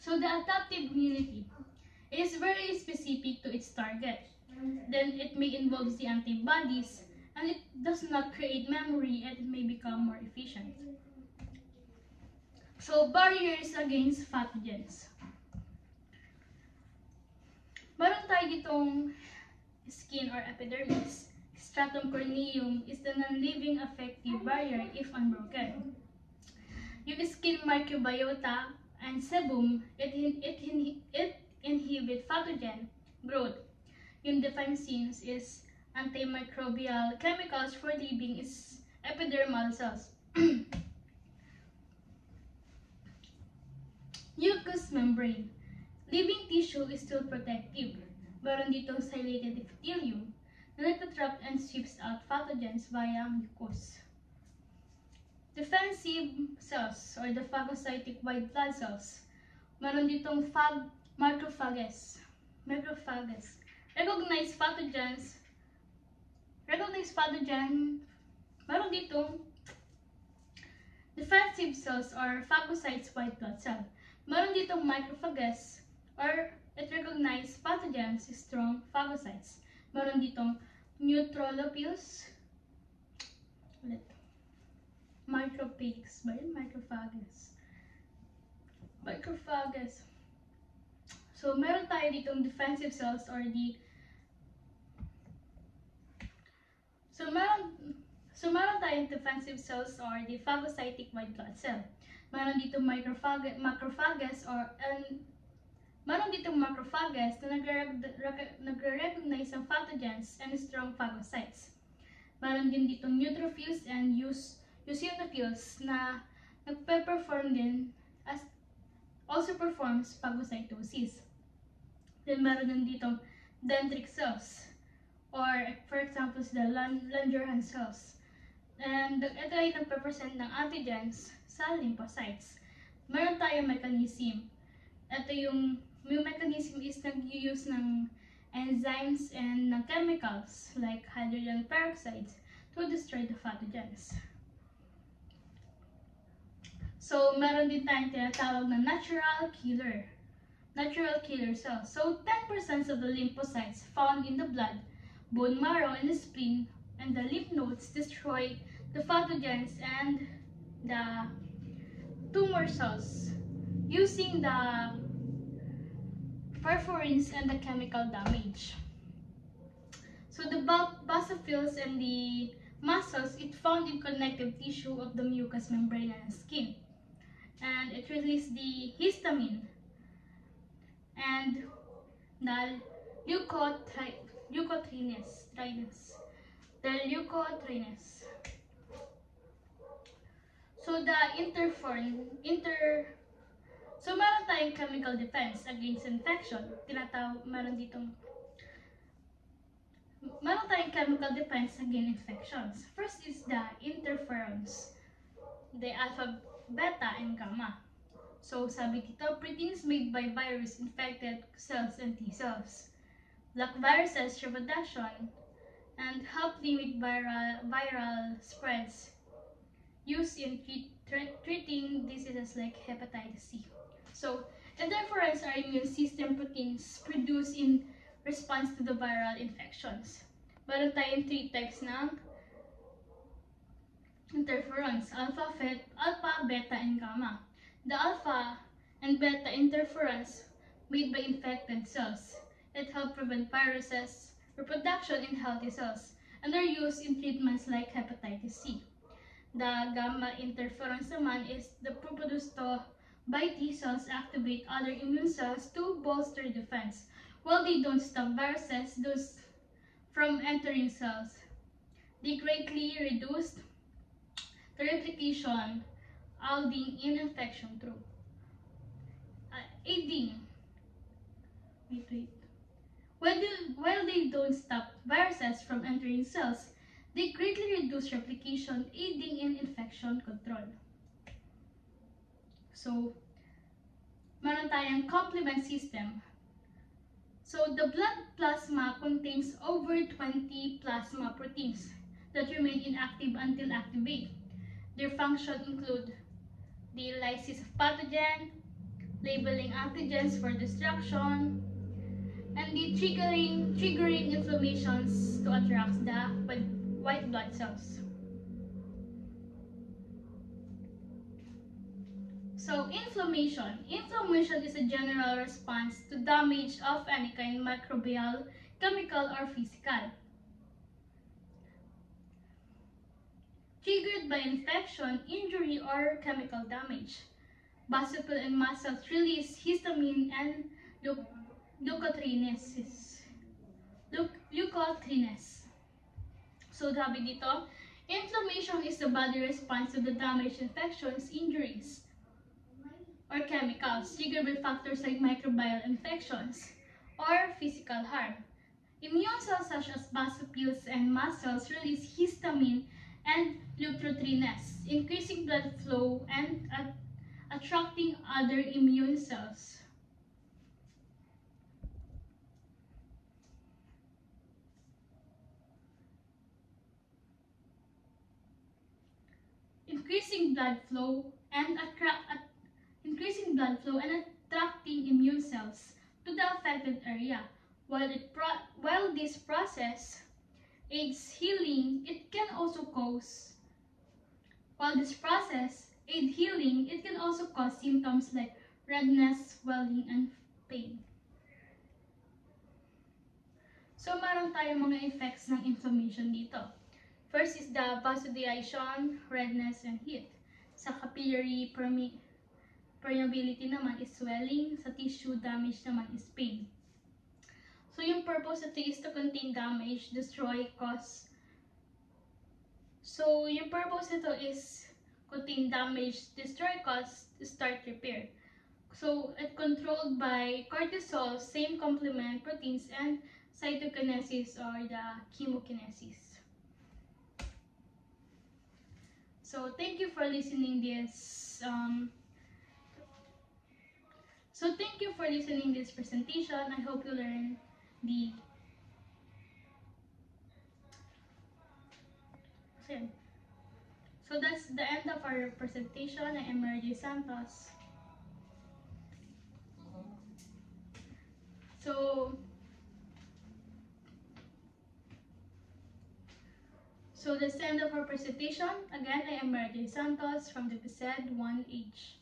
So the adaptive immunity is very specific to its target. Then it may involve the antibodies, and it does not create memory, and it may become more efficient. So barriers against pathogens. Meron tayo ditong skin or epidermis. Stratum corneum is the non-living affective barrier if unbroken. Yung skin microbiota and sebum, it inhibit pathogen growth. Yung defensins is antimicrobial chemicals for living is epidermal cells. Mucous membrane. Living tissue is still protective. Meron ditong ciliated epithelium na nagtatrap and sweeps out pathogens via mucus. Defensive cells or the phagocytic white blood cells. Meron ditong macrophages. Recognize pathogen. Meron ditong defensive cells or phagocytes white blood cell. Meron ditong macrophages or it recognizes pathogens strong phagocytes. Meron ditong neutrophils. Macrophages ba yun? Macrophages. So, meron tayo ditong defensive cells or the meron tayong defensive cells or the phagocytic white blood cell. Meron ditong macrophages meron ditong macrophages na nagre-recognize ang pathogens and strong phagocytes. Meron din ditong neutrophils and eosinophils na nagpe-perform din also performs phagocytosis. Then meron din ditong dendritic cells or for example the Langerhans cells. And ito ay nagpe-present ng antigens sa lymphocytes. Meron tayong mechanism. Ito yung mechanism is nag-use ng enzymes and ng chemicals like hydrogen peroxides to destroy the pathogens. So, meron din tayong tinatawag na natural killer cells. So, 10% of the lymphocytes found in the blood, bone marrow, and the spleen, and the lymph nodes destroy the pathogens and the tumor cells using the perforins and the chemical damage. So the basophils and the mast cells, it found in connective tissue of the mucous membrane and skin. And it releases the histamine and the leukotrienes. So the So meron tayong chemical defense against infection. Meron tayong chemical defense against infections. First is the interferons, the alpha, beta, and gamma. So sabi dito, proteins made by virus infected cells and T cells. Block viruses reproduction and help limit viral spreads used in treating diseases like hepatitis C. So, interferons are immune system proteins produced in response to the viral infections. Meron tayong 3 types ng interferons, alpha, beta, and gamma. The alpha and beta interferons made by infected cells. It helps prevent viruses reproduction in healthy cells and are used in treatments like hepatitis C. The gamma interferons naman is the produced by T cells activate other immune cells to bolster defense, while they don't stop viruses from entering cells. They greatly reduce the replication, aiding in infection through While they don't stop viruses from entering cells, they greatly reduce replication, aiding in infection control. So, meron tayong complement system. So, the blood plasma contains over 20 plasma proteins that remain inactive until activate. Their function include the lysis of pathogen, labeling antigens for destruction, and the triggering inflammations to attract the white blood cells. So inflammation. Inflammation is a general response to damage of any kind, microbial, chemical, or physical, triggered by infection, injury, or chemical damage. Basophil and mast cells release histamine and leukotrienes. So sabi dito, inflammation is the body response to the damage, infections, injuries, or chemicals triggered by factors like microbial infections or physical harm. Immune cells such as basophils and mast cells release histamine and leukotrienes, increasing blood flow and attracting other immune cells. Increasing blood flow and attracting immune cells to the affected area. While this process aids healing, it can also cause symptoms like redness, swelling, and pain. So, meron tayong mga effects ng inflammation dito. First is the vasodilation, redness, and heat. Sa capillary permeability naman is swelling. Sa tissue damage naman is pain. So, yung purpose ito is to contain damage, destroy, cause. So, yung purpose ito is contain damage, destroy, cause, start, repair. So, it controlled by cortisol, same complement proteins, and cytokinesis or the chemokinesis. So, thank you for listening this. Thank you for listening this presentation. I hope you learn the. So that's the end of our presentation. I am Mary Santos. So that's the end of our presentation. Again, I am Mary Santos from the PSED 1H.